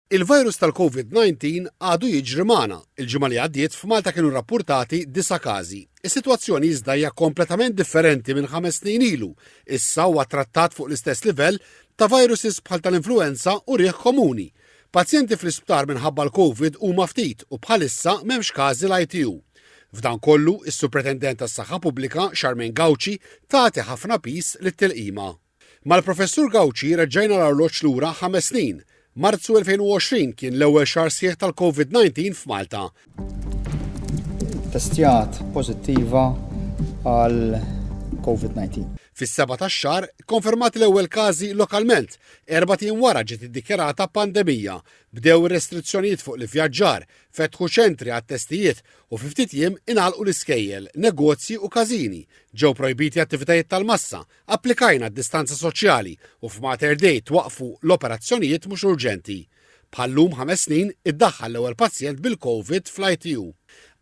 Il-virus tal-COVID-19 għadu jiġri magħna. Il-ġimgħa li għaddiet f'Malta kienu rrappurtati 9 każi. Is-sitwazzjoni iżda hija kompletament differenti minn 5 snin ilu. Issa huwa trattat fuq l-istess livell ta' viruses bħal tal-influenza u rieħ komuni. Pazjenti fl-isptar minħabba l-COVID huma ftit u bħalissa m'hemmx każi l-ITU. F'dan kollu, is-Supretendent tas-Saħħa Pubblika Charmaine Gauci tagħti ħafna pis lit-tilqima. Mal-Professur Gauci reġġajna l-arloġġ lura 5 snin. Marzu 2020 kien l-ewwel xahar sieħ tal-COVID-19 f'Malta. Testjat pożittiva għal COVID-19. Fis-7 tax-xahar konfermati l-ewwel każi lokalment. 4 tim wara ġiet iddikjarata pandemija. Bdew ir-restrizzjonijiet fuq l-ivvjaġġar, fetħu ċentri għat-testijiet u fi ftit jiem ingħalqu l-iskejjel, negozji u każini. Ġew projbiti attivitajiet tal-massa, applikajna d-distanza soċjali u f'Mater Dei twaqfu l-operazzjonijiet mhux urġenti. Bħallum 5 snin iddaħħal l-ewwel pazjent bil-COVID fl-ITU.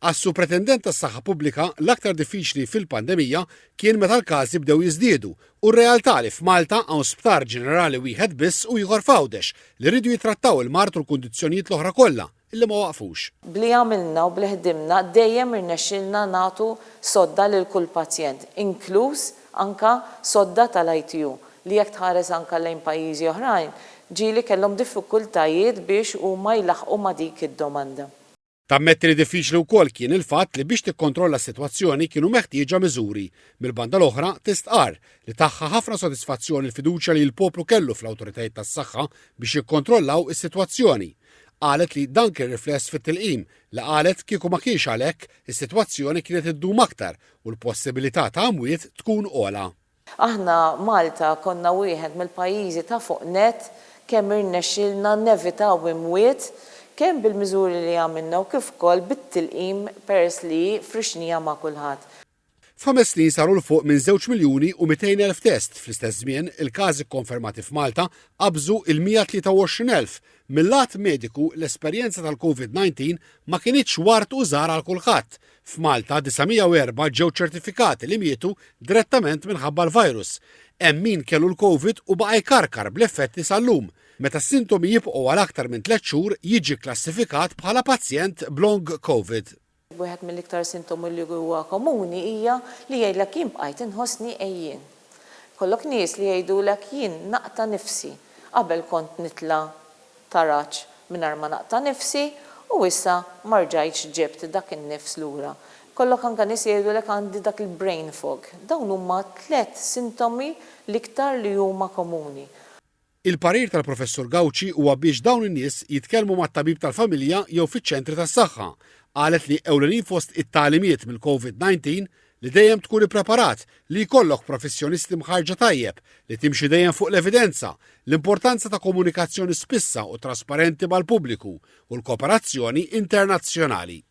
Għas-Supretendent tas-Saħħa Pubblika l-aktar diffiċli fil-pandemija kien meta l-każi bdew jiżdiedu u r-realtà li f'Malta hawn sptar ġenerali wieħed biss u ieħor f'Għawdex li rridu jitrattaw il-mart u l-kundizzjonijiet l-oħra kollha illi ma waqfux. Bli għamilna u bli ħdimna dejjem irnexxilna nagħtu sodda lil kull pazjent, inkluż anka sodda tal-ITU li jekk tħares anka lejn pajjiżi oħrajn ġieli kellhom diffikultajiet biex huma jlaħqu ma' dik id-domanda. Tammetti li diffiċli wkoll kien il-fatt li biex tikkontrolla s-sitwazzjoni kienu meħtieġa miżuri. Mill-banda l-oħra tistqar li taħħa ħafna sodisfazzjoni l-fiduċja li l-poplu kellu fl-awtoritajiet tas-saħħa biex jikkontrollaw is-sitwazzjoni. Qalet li dan kien rifless fit-tilqim li qalet kieku ma kienx għalhekk is-sitwazzjoni kienet iddum aktar u l-possibilità ta' amwiet tkun ogħla. Aħna Malta konna wieħed mill-pajjiżi ta' fuq net kemm irnexxilna nevitaw imwiet kemm bil-miżuri li għamilna u kif ukoll bit-tilqim peress li frixnija ma' kulħadd. F'5 snin saru l-fuq minn 2,200,000 test. Fl-istess żmien il-każi konfermati f'Malta qabżu il-123,000. Mill-lat mediku l-esperjenza tal-COVID-19 ma kienitx wart użar għal kulħadd. F'Malta 904 ġew ċertifikati li mietu direttament minħabba l-virus. Hemm min kellu l-COVID u baqa' jkarkar bl-effetti sal-lum. Meta s-sintomi jibqgħu għal aktar minn 3 xhur jiġi klassifikat bħala pazjent b'long COVID. Wieħed mill-iktar sintomi li huwa komuni hija li jgħidlek jien bqajt inħossni ejjin. Kollok nies li jgħidulek jien naqta' nifsi. Qabel kont nitla' taraġġ mingħajr ma naqta' nifsi u issa ma rġajtx ġibt dak in-nifs lura. Kollok anke nies jgħidulek għandi dak il-brain fog. Dawn huma 3 sintomi l-iktar li huma komuni. Il-parir tal-Professur Gauci huwa biex dawn in-nies jitkellmu mat-tabib tal-familja jew fiċ-ċentri tas-saħħa. Qalet li ewlenin fost it-tagħlimiet mill-COVID-19 li dejjem tkun ippreparat li jkollok professjonisti mħarġa tajjeb li timxi dejjem fuq l-evidenza, l-importanza ta' komunikazzjoni spissa u trasparenti mal-pubbliku u l-kooperazzjoni internazzjonali.